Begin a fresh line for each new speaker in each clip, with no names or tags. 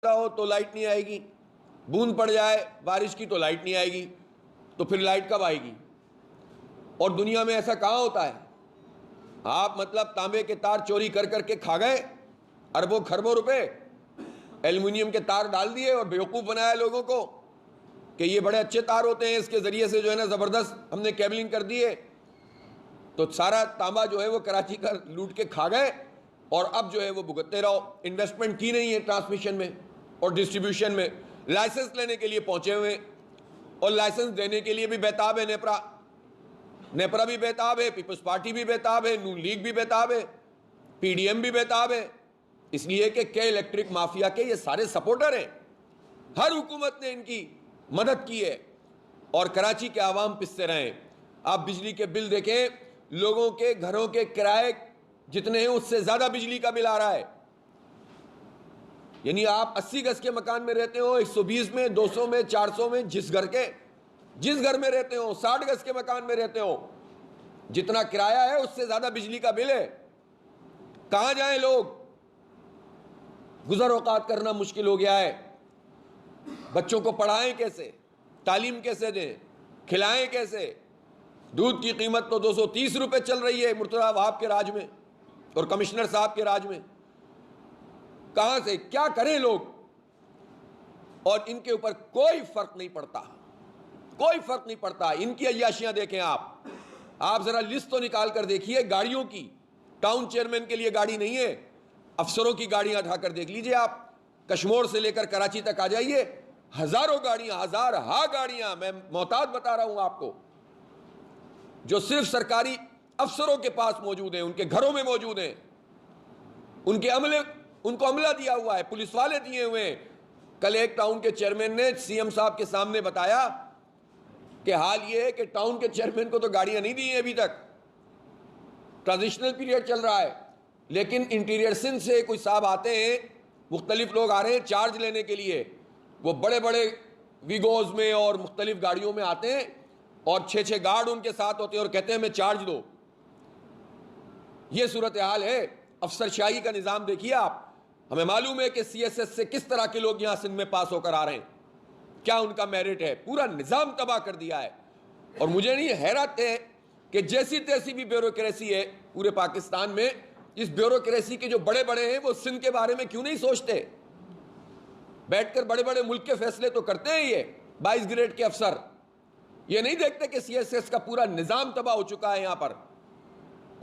हो तो लाइट नहीं आएगी, बूंद पड़ जाए बारिश की तो लाइट नहीं आएगी, तो फिर लाइट कब आएगी? और दुनिया में ऐसा कहाँ होता है? आप मतलब तांबे के तार चोरी कर करके खा गए अरबों खरबों रुपए, एल्युमिनियम के तार डाल दिए और बेवकूफ़ बनाया लोगों को कि ये बड़े अच्छे तार होते हैं, इसके ज़रिए से जो है ना ज़बरदस्त हमने केबलिंग कर दी है, तो सारा तांबा जो है वो कराची का लूट के खा गए और अब जो है वो भुगतते रहो। इन्वेस्टमेंट की नहीं है ट्रांसमिशन में और डिस्ट्रीब्यूशन में, लाइसेंस लेने के लिए पहुंचे हुए और लाइसेंस देने के लिए भी बेताब है नेपरा भी बेताब है, पीपल्स पार्टी भी बेताब है, नून लीग भी बेताब है, पीडीएम भी बेताब है, इसलिए कि के इलेक्ट्रिक माफिया के ये सारे सपोर्टर हैं। हर हुकूमत ने इनकी मदद की है और कराची के आवाम पिसते रहे। आप बिजली के बिल देखें, लोगों के घरों के किराए जितने हैं उससे ज्यादा बिजली का बिल आ रहा है। यानी आप 80 गज के मकान में रहते हो, 120 में, 200 में, 400 में, जिस घर में रहते हो, 60 गज के मकान में रहते हो, जितना किराया है उससे ज्यादा बिजली का बिल है। कहां जाएं लोग? गुजर औकात करना मुश्किल हो गया है। बच्चों को पढ़ाएं कैसे, तालीम कैसे दें, खिलाएं कैसे? दूध की कीमत तो 230 रुपए चल रही है मुर्तजा वहाब के राज में और कमिश्नर साहब के राज में। कहां से क्या करें लोग? और इनके ऊपर कोई फर्क नहीं पड़ता, कोई फर्क नहीं पड़ता। इनकी अय्याशियां देखें आप जरा लिस्ट तो निकाल कर देखिए गाड़ियों की। टाउन चेयरमैन के लिए गाड़ी नहीं है, अफसरों की गाड़ियां उठाकर देख लीजिए आप। कश्मीर से लेकर कराची तक आ जाइए, हजारों गाड़ियां, गाड़ियां, मैं मोहतात बता रहा हूं आपको, जो सिर्फ सरकारी अफसरों के पास मौजूद हैं, उनके घरों में मौजूद हैं, उनको अमला दिया हुआ है, पुलिस वाले दिए हुए हैं। कल एक टाउन के चेयरमैन ने सीएम साहब के सामने बताया कि हाल ये है कि टाउन के चेयरमैन को तो गाड़ियां नहीं दी हैं अभी तक, ट्रांजिशनल पीरियड चल रहा है, लेकिन इंटीरियर सिंध से कोई साहब आते हैं, मुख्तलिफ लोग आ रहे हैं चार्ज लेने के लिए, वो बड़े बड़े वीगोज में और मुख्तलिफ गाड़ियों में आते हैं और 6-6 गार्ड उनके साथ होते हैं और कहते हैं हमें चार्ज दो। ये सूरत हाल है। अफसरशाही का निज़ाम देखिए आप। हमें मालूम है कि सीएसएस से किस तरह के लोग यहां सिंध में पास होकर आ रहे हैं, क्या उनका मेरिट है, पूरा निज़ाम तबाह कर दिया है। और मुझे नहीं हैरत है कि जैसी तैसी भी ब्यूरोक्रेसी है पूरे पाकिस्तान में, इस ब्यूरोक्रेसी के जो बड़े बड़े हैं वो सिंध के बारे में क्यों नहीं सोचते? बैठकर बड़े बड़े मुल्क के फैसले तो करते हैं ये 22 ग्रेड के अफसर, ये नहीं देखते कि सीएसएस का पूरा निज़ाम तबाह हो चुका है यहां पर,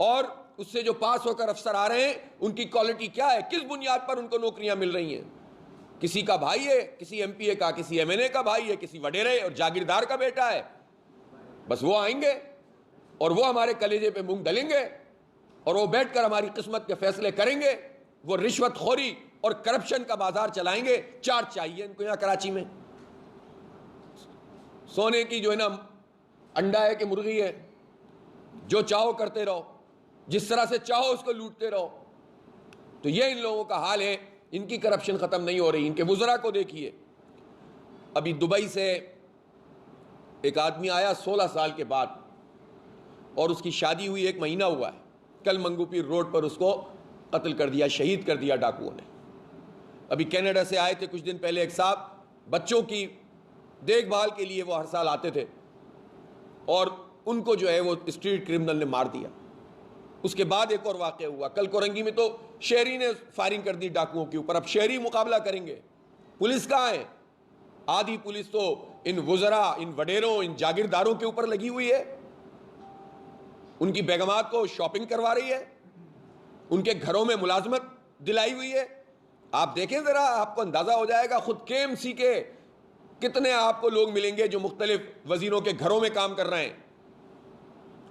और उससे जो पास होकर अफसर आ रहे हैं उनकी क्वालिटी क्या है, किस बुनियाद पर उनको नौकरियां मिल रही हैं। किसी का भाई है, किसी एमपीए का, किसी एमएनए का भाई है, किसी वडेरे और जागीरदार का बेटा है, बस वो आएंगे और वो हमारे कलेजे पे मूंग डलेंगे और वो बैठकर हमारी किस्मत के फैसले करेंगे। वो रिश्वतखोरी और करप्शन का बाजार चलाएंगे। चार्ज चाहिए इनको यहां कराची में। सोने की जो है ना अंडा है कि मुर्गी है, जो चाहो करते रहो, जिस तरह से चाहो उसको लूटते रहो। तो ये इन लोगों का हाल है। इनकी करप्शन खत्म नहीं हो रही। इनके वुज़रा को देखिए। अभी दुबई से एक आदमी आया 16 साल के बाद और उसकी शादी हुई, 1 महीना हुआ है, कल मंगूपीर रोड पर उसको कत्ल कर दिया, शहीद कर दिया डाकुओं ने। अभी कनाडा से आए थे कुछ दिन पहले एक साहब, बच्चों की देखभाल के लिए वो हर साल आते थे और उनको जो है वो स्ट्रीट क्रिमिनल ने मार दिया। उसके बाद एक और वाक़या हुआ कल कोरंगी में, तो शहरी ने फायरिंग कर दी डाकुओं के ऊपर। अब शहरी मुकाबला करेंगे, पुलिस कहाँ है? आधी पुलिस तो इन वुज़रा, इन वडेरों, इन जागीरदारों के ऊपर लगी हुई है। उनकी बेगमात को शॉपिंग करवा रही है, उनके घरों में मुलाजमत दिलाई हुई है। आप देखें जरा, आपको अंदाजा हो जाएगा। खुद केएमसी के कितने आपको लोग मिलेंगे जो मुख्तलिफ वजीरों के घरों में काम कर रहे हैं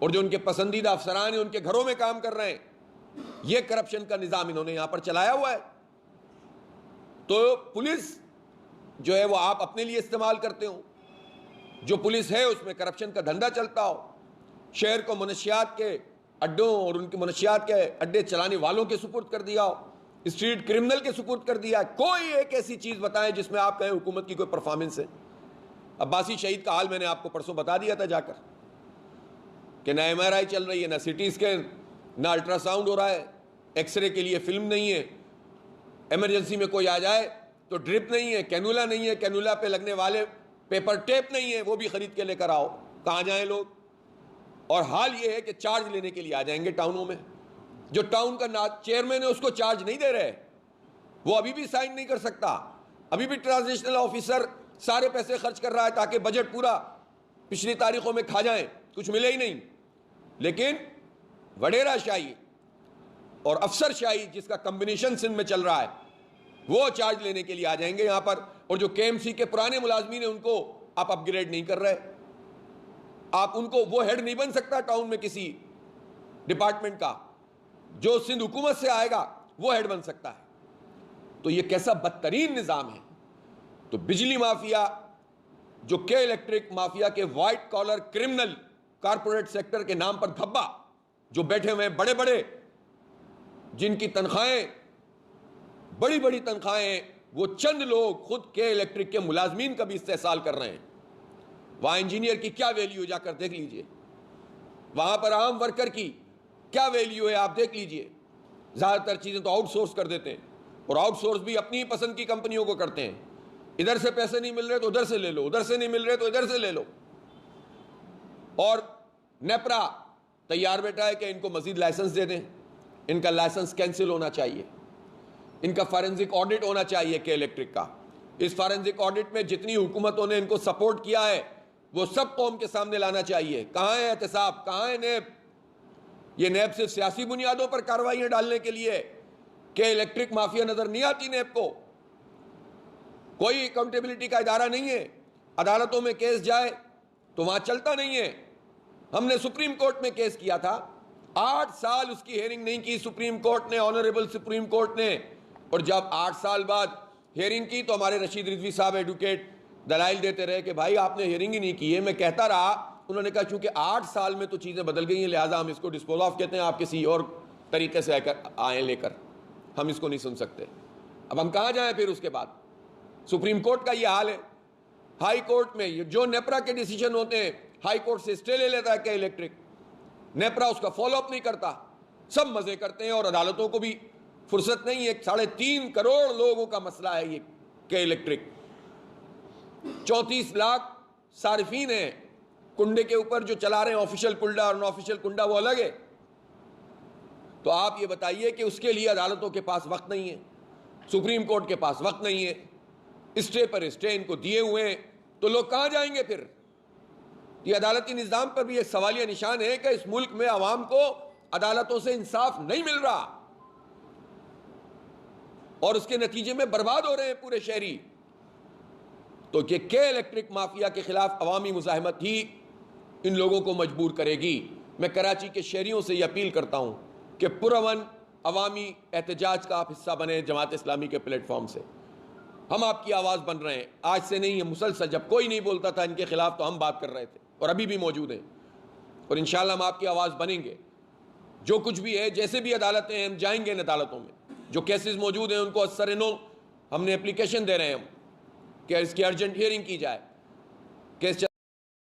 और जो उनके पसंदीदा अफसरान हैं उनके घरों में काम कर रहे हैं। यह करप्शन का निज़ाम इन्होंने यहां पर चलाया हुआ है। तो पुलिस जो है वो आप अपने लिए इस्तेमाल करते हो, जो पुलिस है उसमें करप्शन का धंधा चलता हो, शहर को मनशियात के अड्डों और उनके मनशियात के अड्डे चलाने वालों के सुपुर्द कर दिया हो, स्ट्रीट क्रिमिनल के सुपुर्द कर दिया। कोई एक ऐसी चीज़ बताएं जिसमें आप कहें हुकूमत की कोई परफॉर्मेंस है। अब्बासी शहीद का हाल मैंने आपको परसों बता दिया था जाकर कि ना एमआरआई चल रही है, ना सिटी स्कैन, ना अल्ट्रासाउंड हो रहा है, एक्सरे के लिए फिल्म नहीं है। इमरजेंसी में कोई आ जाए तो ड्रिप नहीं है, कैनुला नहीं है, कैनुला पे लगने वाले पेपर टेप नहीं है, वो भी खरीद के लेकर आओ। कहाँ जाएं लोग? और हाल ये है कि चार्ज लेने के लिए आ जाएंगे टाउनों में। जो टाउन का चेयरमैन है उसको चार्ज नहीं दे रहे, वो अभी भी साइन नहीं कर सकता, अभी भी ट्रांजिशनल ऑफिसर सारे पैसे खर्च कर रहा है ताकि बजट पूरा पिछली तारीखों में खा जाए, कुछ मिले ही नहीं। लेकिन वडेरा शाही और अफसर शाही जिसका कॉम्बिनेशन सिंध में चल रहा है, वो चार्ज लेने के लिए आ जाएंगे यहां पर। और जो केएमसी के पुराने मुलाजमीन हैं उनको आप अपग्रेड नहीं कर रहे, आप उनको, वो हेड नहीं बन सकता टाउन में किसी डिपार्टमेंट का, जो सिंध हुकूमत से आएगा वो हेड बन सकता है। तो ये कैसा बदतरीन निज़ाम है। तो बिजली माफिया, जो के इलेक्ट्रिक माफिया के white collar criminal corporate sector के नाम पर धब्बा जो बैठे हुए हैं, बड़े बड़े, जिनकी तनख्वाहें बड़ी बड़ी तनख्वाहें, वो चंद लोग खुद के इलेक्ट्रिक के मुलाजमीन का भी इस्तेहसाल कर रहे हैं। वहां इंजीनियर की क्या वैल्यू, जाकर देख लीजिए, वहां पर आम वर्कर की क्या वैल्यू है, आप देख लीजिए। ज्यादातर चीजें तो आउटसोर्स कर देते हैं, और आउटसोर्स भी अपनी ही पसंद की कंपनियों को करते हैं। इधर से पैसे नहीं मिल रहे तो उधर से ले लो, उधर से नहीं मिल रहे तो इधर से ले लो। और नेपरा तैयार बैठा है कि इनको मजीद लाइसेंस दे दें, इनका लाइसेंस कैंसिल होना चाहिए, इनका फॉरेंसिक ऑडिट होना चाहिए के इलेक्ट्रिक का। इस फॉरेंसिक ऑडिट में जितनी हुकूमतों ने इनको सपोर्ट किया है वो सब कौम के सामने लाना चाहिए। कहाँ है एहतसाब, कहाँ है नेब? ये नेब सिर्फ सियासी बुनियादों पर कार्रवाइयां डालने के लिए, के इलेक्ट्रिक माफिया नजर नहीं आती नेब को। कोई अकाउंटेबिलिटी का इदारा नहीं है। अदालतों में केस जाए तो वहां चलता नहीं है। हमने सुप्रीम कोर्ट में केस किया था, 8 साल उसकी हेयरिंग नहीं की सुप्रीम कोर्ट ने, ऑनरेबल सुप्रीम कोर्ट ने। और जब 8 साल बाद हेयरिंग की तो हमारे रशीद रिजवी साहब एडवोकेट दलाइल देते रहे कि भाई आपने हेयरिंग ही नहीं की है। मैं कहता रहा, उन्होंने कहा चूंकि 8 साल में तो चीज़ें बदल गई हैं, लिहाजा हम इसको डिस्पोज ऑफ कहते हैं, आप किसी और तरीके से आए लेकर, हम इसको नहीं सुन सकते। अब हम कहाँ जाएं फिर उसके बाद? सुप्रीम कोर्ट का ये हाल है। हाई कोर्ट में जो नेपरा के डिसीजन होते हैं, हाई कोर्ट से स्टे ले लेता है के इलेक्ट्रिक, नेपरा उसका फॉलो अप नहीं करता, सब मजे करते हैं। और अदालतों को भी फुर्सत नहीं है। 3.5 करोड़ लोगों का मसला है ये के इलेक्ट्रिक। 34 लाख सार्फिन है कुंडे के ऊपर जो चला रहे हैं, ऑफिशियल कुंडा और अनऑफिशियल कुंडा वो अलग है। तो आप ये बताइए कि उसके लिए अदालतों के पास वक्त नहीं है, सुप्रीम कोर्ट के पास वक्त नहीं है, स्टे पर स्टे इनको दिए हुए हैं, तो लोग कहां जाएंगे फिर? ये अदालती निज़ाम पर भी एक सवालिया निशान है कि इस मुल्क में आवाम को अदालतों से इंसाफ नहीं मिल रहा और उसके नतीजे में बर्बाद हो रहे हैं पूरे शहरी। तो ये के इलेक्ट्रिक माफिया के खिलाफ अवामी मुजाहिमत ही इन लोगों को मजबूर करेगी। मैं कराची के शहरियों से यह अपील करता हूं कि पुरअमन अवामी एहतजाज का आप हिस्सा बने। जमात इस्लामी के प्लेटफॉर्म से हम आपकी आवाज़ बन रहे हैं, आज से नहीं है, मुसलसल। जब कोई नहीं बोलता था इनके खिलाफ तो हम बात कर रहे थे, और अभी भी मौजूद हैं, और इंशाअल्लाह हम आपकी आवाज़ बनेंगे। जो कुछ भी है, जैसे भी अदालतें हैं, हम जाएंगे इन अदालतों में। जो केसेस मौजूद हैं उनको असर-ए-नो हमने एप्लीकेशन दे रहे हैं हम कि इसकी अर्जेंट हियरिंग की जाए। केस